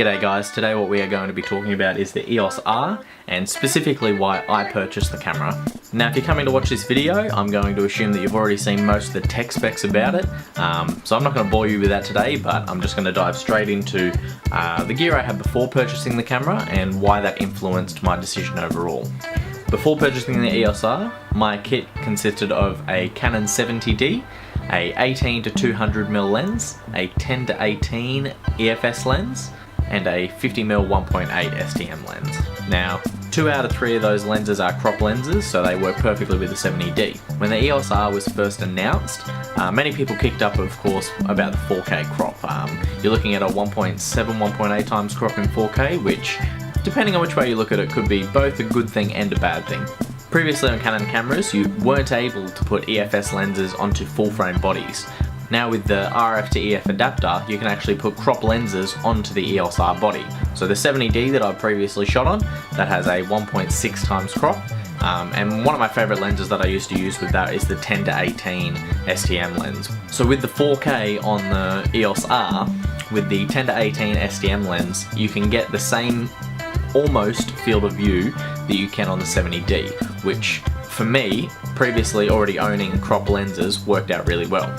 G'day guys, today what we are going to be talking about is the EOS R and specifically why I purchased the camera. Now if you're coming to watch this video, I'm going to assume that you've already seen most of the tech specs about it, so I'm not going to bore you with that today, but I'm just going to dive straight into the gear I had before purchasing the camera and why that influenced my decision overall. Before purchasing the EOS R, my kit consisted of a Canon 70D, a 18 to 200mm lens, a 10 to 18 EFS lens, and a 50mm 1.8 STM lens. Now, 2 out of 3 of those lenses are crop lenses, so they work perfectly with the 70D. When the EOS R was first announced, many people kicked up, of course, about the 4K crop. You're looking at a 1.7, 1.8 times crop in 4K, which, depending on which way you look at it, could be both a good thing and a bad thing. Previously on Canon cameras, you weren't able to put EFS lenses onto full-frame bodies. Now with the RF to EF adapter, you can actually put crop lenses onto the EOS R body. So the 70D that I previously shot on, that has a 1.6 times crop, and one of my favourite lenses that I used to use with that is the 10 to 18 STM lens. So with the 4K on the EOS R, with the 10 to 18 STM lens, you can get the same almost field of view that you can on the 70D, which for me, previously already owning crop lenses, worked out really well.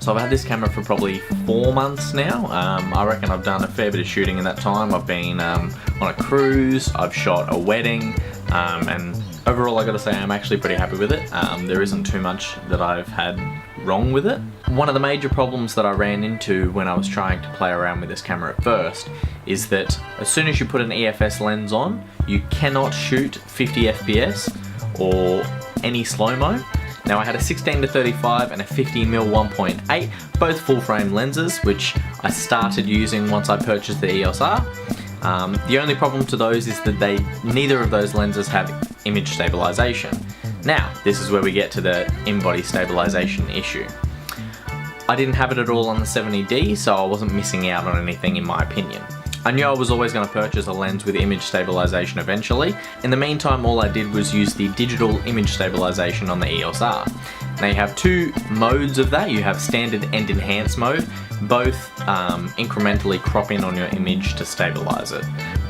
So I've had this camera for probably 4 months now. I reckon I've done a fair bit of shooting in that time. I've been on a cruise, I've shot a wedding, and overall I gotta say I'm actually pretty happy with it. There isn't too much that I've had wrong with it. One of the major problems that I ran into when I was trying to play around with this camera at first is that as soon as you put an EFS lens on, you cannot shoot 50 FPS or any slow-mo. Now I had a 16 to 35 and a 50mm 1.8, both full frame lenses, which I started using once I purchased the EOS R. The only problem to those is that neither of those lenses have image stabilization. Now, this is where we get to the in-body stabilization issue. I didn't have it at all on the 70D, so I wasn't missing out on anything in my opinion. I knew I was always going to purchase a lens with image stabilization eventually. In the meantime, all I did was use the digital image stabilization on the EOS R. Now you have 2 modes of that. You have standard and enhanced mode, both incrementally crop in on your image to stabilize it.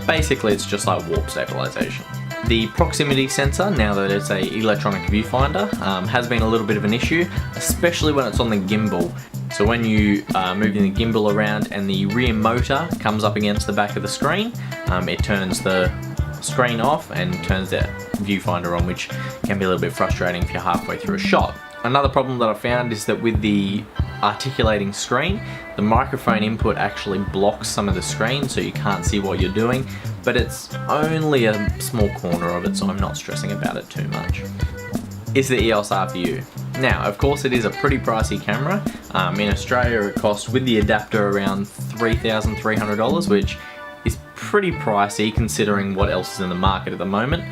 Basically, it's just like warp stabilization. The proximity sensor, now that it's a electronic viewfinder, has been a little bit of an issue, especially when it's on the gimbal. So when you moving the gimbal around and the rear motor comes up against the back of the screen, it turns the screen off and turns the viewfinder on, which can be a little bit frustrating if you're halfway through a shot. Another problem that I found is that with the articulating screen, the microphone input actually blocks some of the screen, so you can't see what you're doing, but it's only a small corner of it, so I'm not stressing about it too much. Is the EOS R for you? Now, of course it is a pretty pricey camera. In Australia it costs, with the adapter, around $3,300, which is pretty pricey considering what else is in the market at the moment.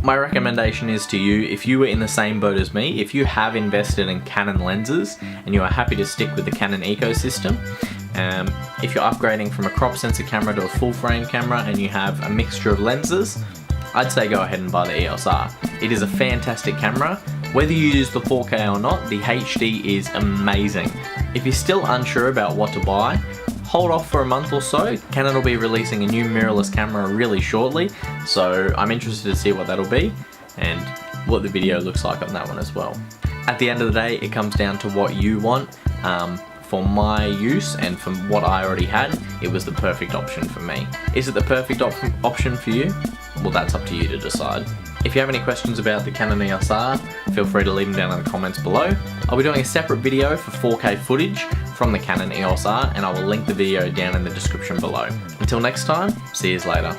My recommendation is to you, if you were in the same boat as me, if you have invested in Canon lenses and you are happy to stick with the Canon ecosystem, if you're upgrading from a crop sensor camera to a full frame camera and you have a mixture of lenses, I'd say go ahead and buy the EOS R. It is a fantastic camera. Whether you use the 4K or not, the HD is amazing. If you're still unsure about what to buy, hold off for a month or so. Canon will be releasing a new mirrorless camera really shortly, so I'm interested to see what that'll be and what the video looks like on that one as well. At the end of the day, it comes down to what you want. For my use and from what I already had, it was the perfect option for me. Is it the perfect option for you? Well, that's up to you to decide. If you have any questions about the Canon EOS R, feel free to leave them down in the comments below. I'll be doing a separate video for 4K footage from the Canon EOS R, and I will link the video down in the description below. Until next time, see you later.